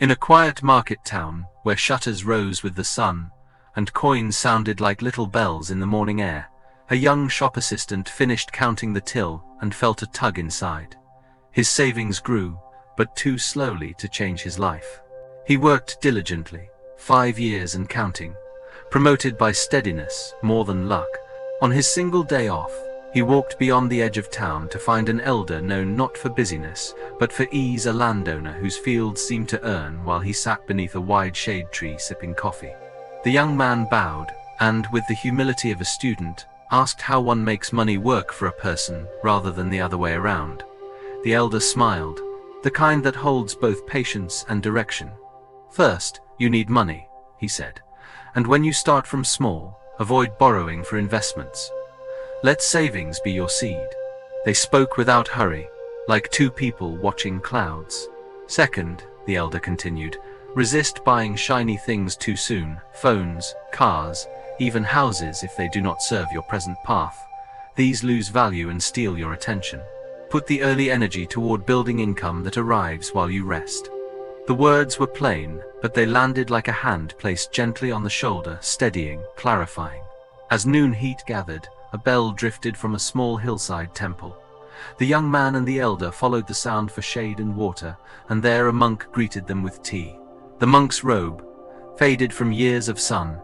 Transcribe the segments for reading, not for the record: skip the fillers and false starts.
In a quiet market town, where shutters rose with the sun, and coins sounded like little bells in the morning air, a young shop assistant finished counting the till and felt a tug inside. His savings grew, but too slowly to change his life. He worked diligently, 5 years and counting, promoted by steadiness more than luck. On his single day off, he walked beyond the edge of town to find an elder known not for busyness, but for ease, a landowner whose fields seemed to earn while he sat beneath a wide shade tree sipping coffee. The young man bowed, and, with the humility of a student, asked how one makes money work for a person rather than the other way around. The elder smiled, the kind that holds both patience and direction. "First, you need money," he said. "And when you start from small, avoid borrowing for investments. Let savings be your seed." They spoke without hurry, like two people watching clouds. "Second," the elder continued, "resist buying shiny things too soon, phones, cars, even houses if they do not serve your present path. These lose value and steal your attention. Put the early energy toward building income that arrives while you rest." The words were plain, but they landed like a hand placed gently on the shoulder, steadying, clarifying. As noon heat gathered, a bell drifted from a small hillside temple. The young man and the elder followed the sound for shade and water, and there a monk greeted them with tea. The monk's robe, faded from years of sun,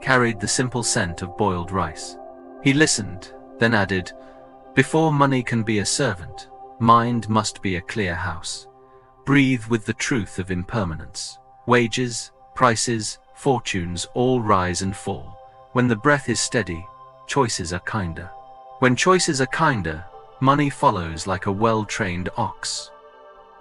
carried the simple scent of boiled rice. He listened, then added, "Before money can be a servant, mind must be a clear house. Breathe with the truth of impermanence. Wages, prices, fortunes all rise and fall. When the breath is steady, choices are kinder. When choices are kinder, money follows like a well-trained ox."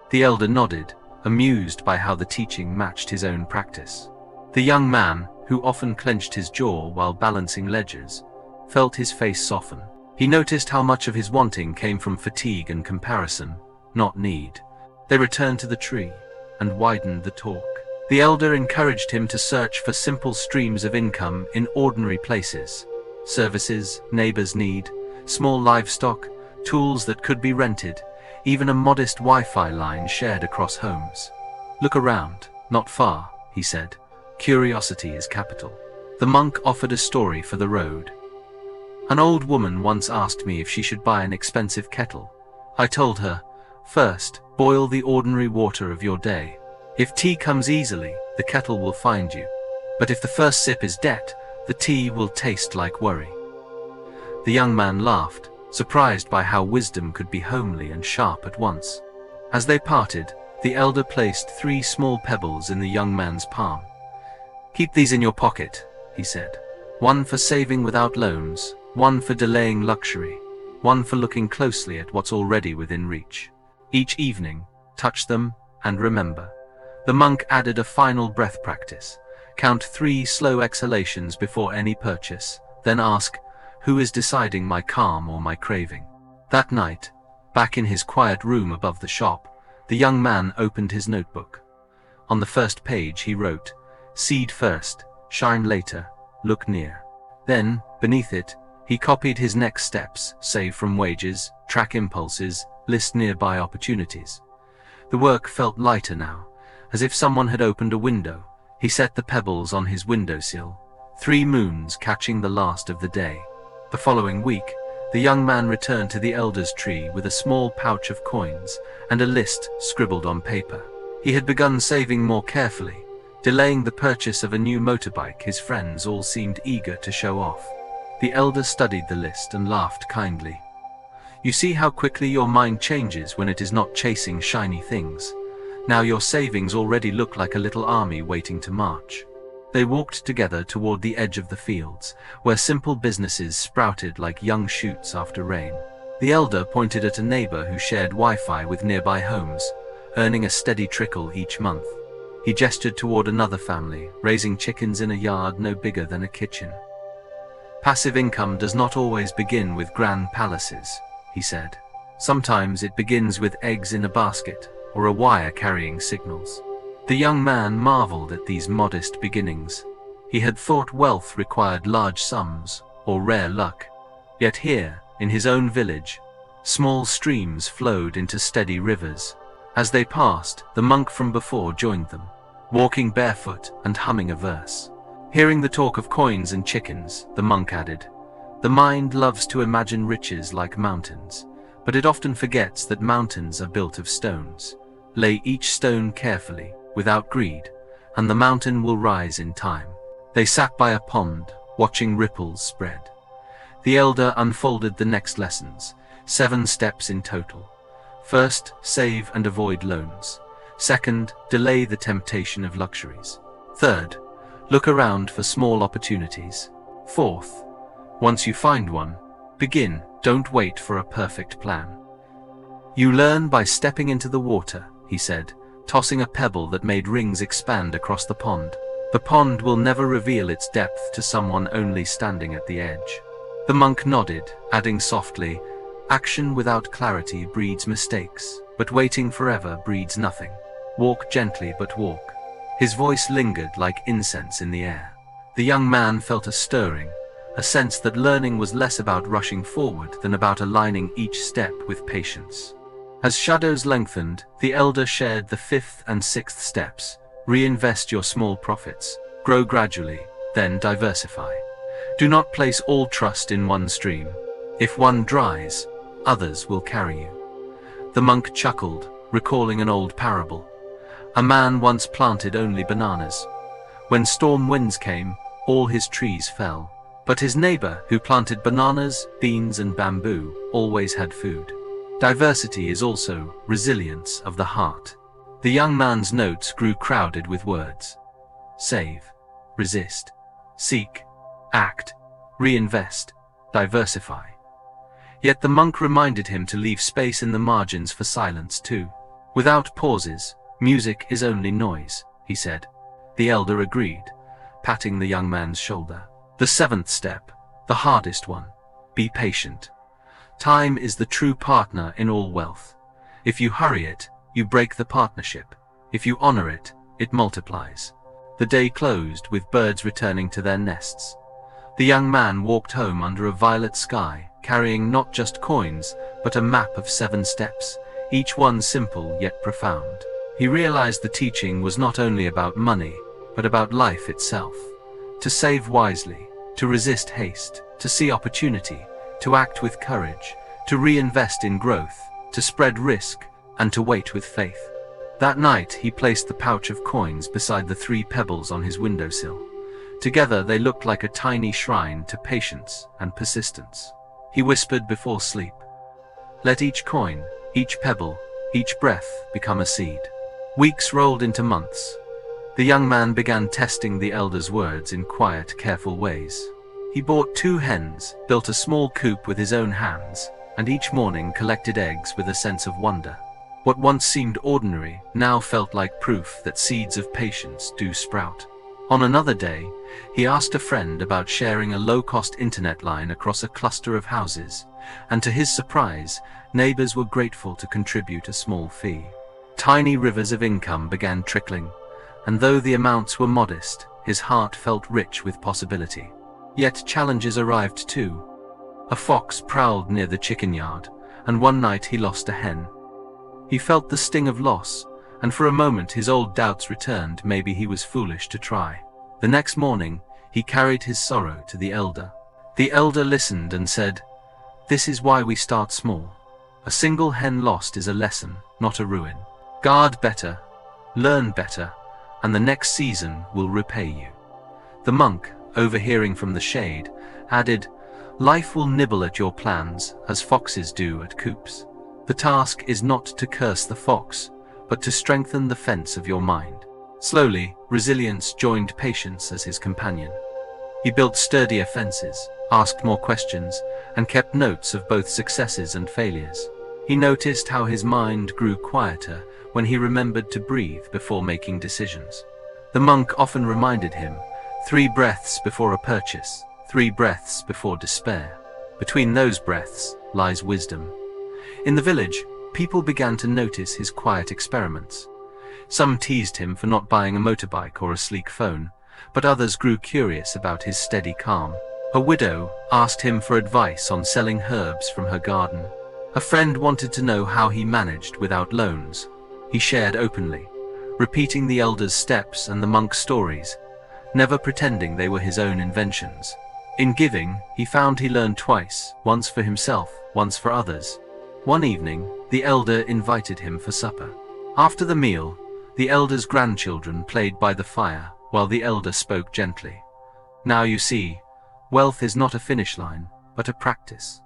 The elder nodded, amused by how the teaching matched his own practice. The young man, who often clenched his jaw while balancing ledgers, felt his face soften. He noticed how much of his wanting came from fatigue and comparison, not need. They returned to the tree and widened the talk. The elder encouraged him to search for simple streams of income in ordinary places. Services neighbors need, small livestock, tools that could be rented, even a modest Wi-Fi line shared across homes. "Look around, not far," he said. "Curiosity is capital." The monk offered a story for the road. "An old woman once asked me if she should buy an expensive kettle. I told her, 'First, boil the ordinary water of your day. If tea comes easily, the kettle will find you. But if the first sip is debt, the tea will taste like worry.'" The young man laughed, surprised by how wisdom could be homely and sharp at once. As they parted, the elder placed 3 small pebbles in the young man's palm. "Keep these in your pocket," he said. "One for saving without loans, one for delaying luxury, one for looking closely at what's already within reach. Each evening, touch them and remember." The monk added a final breath practice. Count 3 slow exhalations before any purchase, then ask, "Who is deciding my calm or my craving?" That night, back in his quiet room above the shop, the young man opened his notebook. On the first page he wrote, "Seed first, shine later, look near." Then, beneath it, he copied his next steps: save from wages, track impulses, list nearby opportunities. The work felt lighter now, as if someone had opened a window. He set the pebbles on his windowsill, 3 moons catching the last of the day. The following week, the young man returned to the elder's tree with a small pouch of coins and a list scribbled on paper. He had begun saving more carefully, delaying the purchase of a new motorbike his friends all seemed eager to show off. The elder studied the list and laughed kindly. "You see how quickly your mind changes when it is not chasing shiny things. Now your savings already look like a little army waiting to march." They walked together toward the edge of the fields, where simple businesses sprouted like young shoots after rain. The elder pointed at a neighbor who shared Wi-Fi with nearby homes, earning a steady trickle each month. He gestured toward another family, raising chickens in a yard no bigger than a kitchen. "Passive income does not always begin with grand palaces," he said. "Sometimes it begins with eggs in a basket, or a wire carrying signals." The young man marveled at these modest beginnings. He had thought wealth required large sums, or rare luck. Yet here, in his own village, small streams flowed into steady rivers. As they passed, the monk from before joined them, walking barefoot and humming a verse. Hearing the talk of coins and chickens, the monk added, "The mind loves to imagine riches like mountains, but it often forgets that mountains are built of stones. Lay each stone carefully, without greed, and the mountain will rise in time." They sat by a pond, watching ripples spread. The elder unfolded the next lessons, 7 steps in total. First, save and avoid loans. Second, delay the temptation of luxuries. Third, look around for small opportunities. Fourth, once you find one, begin, don't wait for a perfect plan. "You learn by stepping into the water," he said, tossing a pebble that made rings expand across the pond. "The pond will never reveal its depth to someone only standing at the edge." The monk nodded, adding softly, "Action without clarity breeds mistakes, but waiting forever breeds nothing. Walk gently but walk." His voice lingered like incense in the air. The young man felt a stirring, a sense that learning was less about rushing forward than about aligning each step with patience. As shadows lengthened, the elder shared the 5th and 6th steps. Reinvest your small profits. Grow gradually, then diversify. Do not place all trust in one stream. If one dries, others will carry you. The monk chuckled, recalling an old parable. A man once planted only bananas. When storm winds came, all his trees fell. But his neighbor, who planted bananas, beans, and bamboo, always had food. Diversity is also resilience of the heart. The young man's notes grew crowded with words. Save, resist, seek, act, reinvest, diversify. Yet the monk reminded him to leave space in the margins for silence too. "Without pauses, music is only noise," he said. The elder agreed, patting the young man's shoulder. The 7th step, the hardest one, be patient. Time is the true partner in all wealth. If you hurry it, you break the partnership. If you honor it, it multiplies. The day closed with birds returning to their nests. The young man walked home under a violet sky, carrying not just coins, but a map of 7 steps, each one simple yet profound. He realized the teaching was not only about money, but about life itself. To save wisely, to resist haste, to see opportunity, to act with courage, to reinvest in growth, to spread risk, and to wait with faith. That night he placed the pouch of coins beside the 3 pebbles on his windowsill. Together they looked like a tiny shrine to patience and persistence. He whispered before sleep, "Let each coin, each pebble, each breath become a seed." Weeks rolled into months. The young man began testing the elder's words in quiet, careful ways. He bought 2 hens, built a small coop with his own hands, and each morning collected eggs with a sense of wonder. What once seemed ordinary now felt like proof that seeds of patience do sprout. On another day, he asked a friend about sharing a low-cost internet line across a cluster of houses, and to his surprise, neighbors were grateful to contribute a small fee. Tiny rivers of income began trickling, and though the amounts were modest, his heart felt rich with possibility. Yet challenges arrived too. A fox prowled near the chicken yard, and one night he lost a hen. He felt the sting of loss, and for a moment his old doubts returned. Maybe he was foolish to try. The next morning, he carried his sorrow to the elder. The elder listened and said, "This is why we start small. A single hen lost is a lesson, not a ruin. Guard better, learn better, and the next season will repay you." The monk, overhearing from the shade, added, "Life will nibble at your plans, as foxes do at coops. The task is not to curse the fox, but to strengthen the fence of your mind." Slowly, resilience joined patience as his companion. He built sturdier fences, asked more questions, and kept notes of both successes and failures. He noticed how his mind grew quieter when he remembered to breathe before making decisions. The monk often reminded him, 3 breaths before a purchase, 3 breaths before despair. Between those breaths lies wisdom. In the village, people began to notice his quiet experiments. Some teased him for not buying a motorbike or a sleek phone, but others grew curious about his steady calm. A widow asked him for advice on selling herbs from her garden. A friend wanted to know how he managed without loans. he shared openly, repeating the elder's steps and the monk's stories, never pretending they were his own inventions. In giving, he found he learned twice, once for himself, once for others. One evening, the elder invited him for supper. After the meal, the elder's grandchildren played by the fire, while the elder spoke gently. Now you see, wealth is not a finish line, but a practice.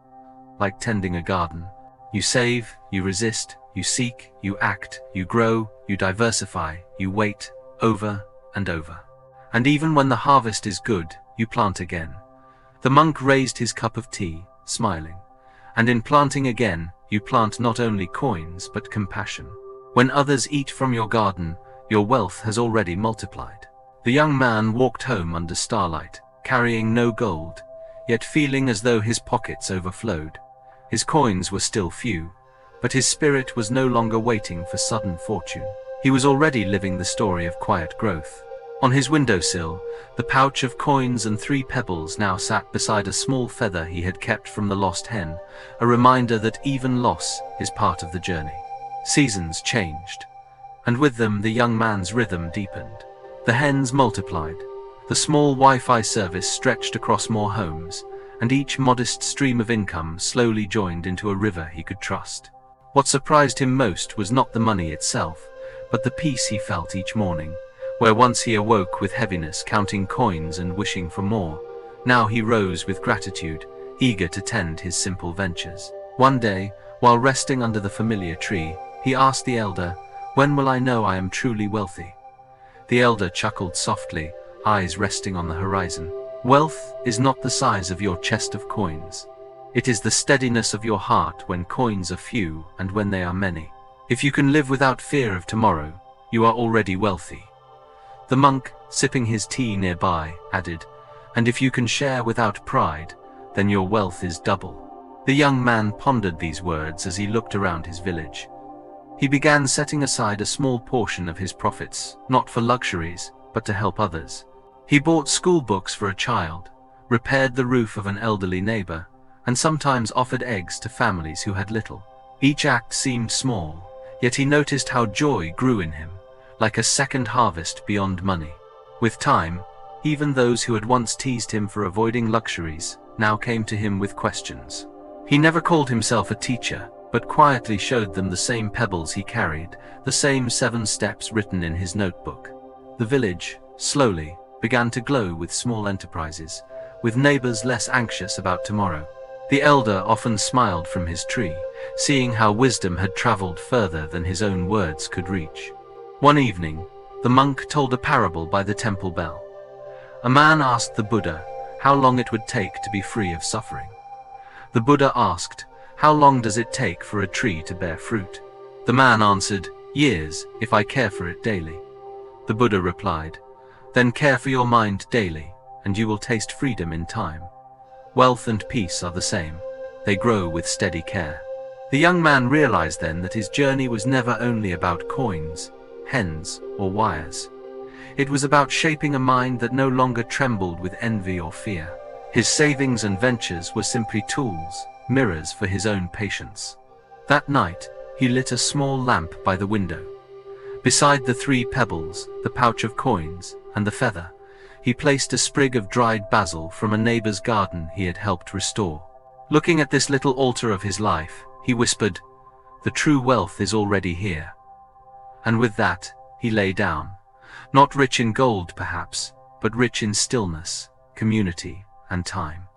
Like tending a garden. You save, you resist, you seek, you act, you grow, you diversify, you wait, over and over. And even when the harvest is good, you plant again. The monk raised his cup of tea, smiling. And in planting again, you plant not only coins but compassion. When others eat from your garden, your wealth has already multiplied. The young man walked home under starlight, carrying no gold, yet feeling as though his pockets overflowed. His coins were still few, but his spirit was no longer waiting for sudden fortune. He was already living the story of quiet growth. On his windowsill, the pouch of coins and 3 pebbles now sat beside a small feather he had kept from the lost hen, a reminder that even loss is part of the journey. Seasons changed, and with them the young man's rhythm deepened. The hens multiplied, the small Wi-Fi service stretched across more homes, and each modest stream of income slowly joined into a river he could trust. What surprised him most was not the money itself, but the peace he felt each morning. Where once he awoke with heaviness, counting coins and wishing for more, now he rose with gratitude, eager to tend his simple ventures. One day, while resting under the familiar tree, he asked the elder, "When will I know I am truly wealthy?" The elder chuckled softly, eyes resting on the horizon. "Wealth is not the size of your chest of coins. It is the steadiness of your heart when coins are few and when they are many. If you can live without fear of tomorrow, you are already wealthy." The monk, sipping his tea nearby, added, "And if you can share without pride, then your wealth is double." The young man pondered these words as he looked around his village. He began setting aside a small portion of his profits, not for luxuries, but to help others. He bought school books for a child, repaired the roof of an elderly neighbor, and sometimes offered eggs to families who had little. Each act seemed small, yet he noticed how joy grew in him, like a second harvest beyond money. With time, even those who had once teased him for avoiding luxuries now came to him with questions. He never called himself a teacher, but quietly showed them the same pebbles he carried, the same 7 steps written in his notebook. The village, slowly, began to glow with small enterprises, with neighbors less anxious about tomorrow. The elder often smiled from his tree, seeing how wisdom had traveled further than his own words could reach. One evening, the monk told a parable by the temple bell. A man asked the Buddha how long it would take to be free of suffering. The Buddha asked, "How long does it take for a tree to bear fruit?" The man answered, "Years, if I care for it daily." The Buddha replied, "Then care for your mind daily, and you will taste freedom in time." Wealth and peace are the same. They grow with steady care. The young man realized then that his journey was never only about coins, hens, or wires. It was about shaping a mind that no longer trembled with envy or fear. His savings and ventures were simply tools, mirrors for his own patience. That night, he lit a small lamp by the window. Beside the 3 pebbles, the pouch of coins, and the feather, he placed a sprig of dried basil from a neighbor's garden he had helped restore. Looking at this little altar of his life, he whispered, "The true wealth is already here." And with that, he lay down, not rich in gold perhaps, but rich in stillness, community, and time.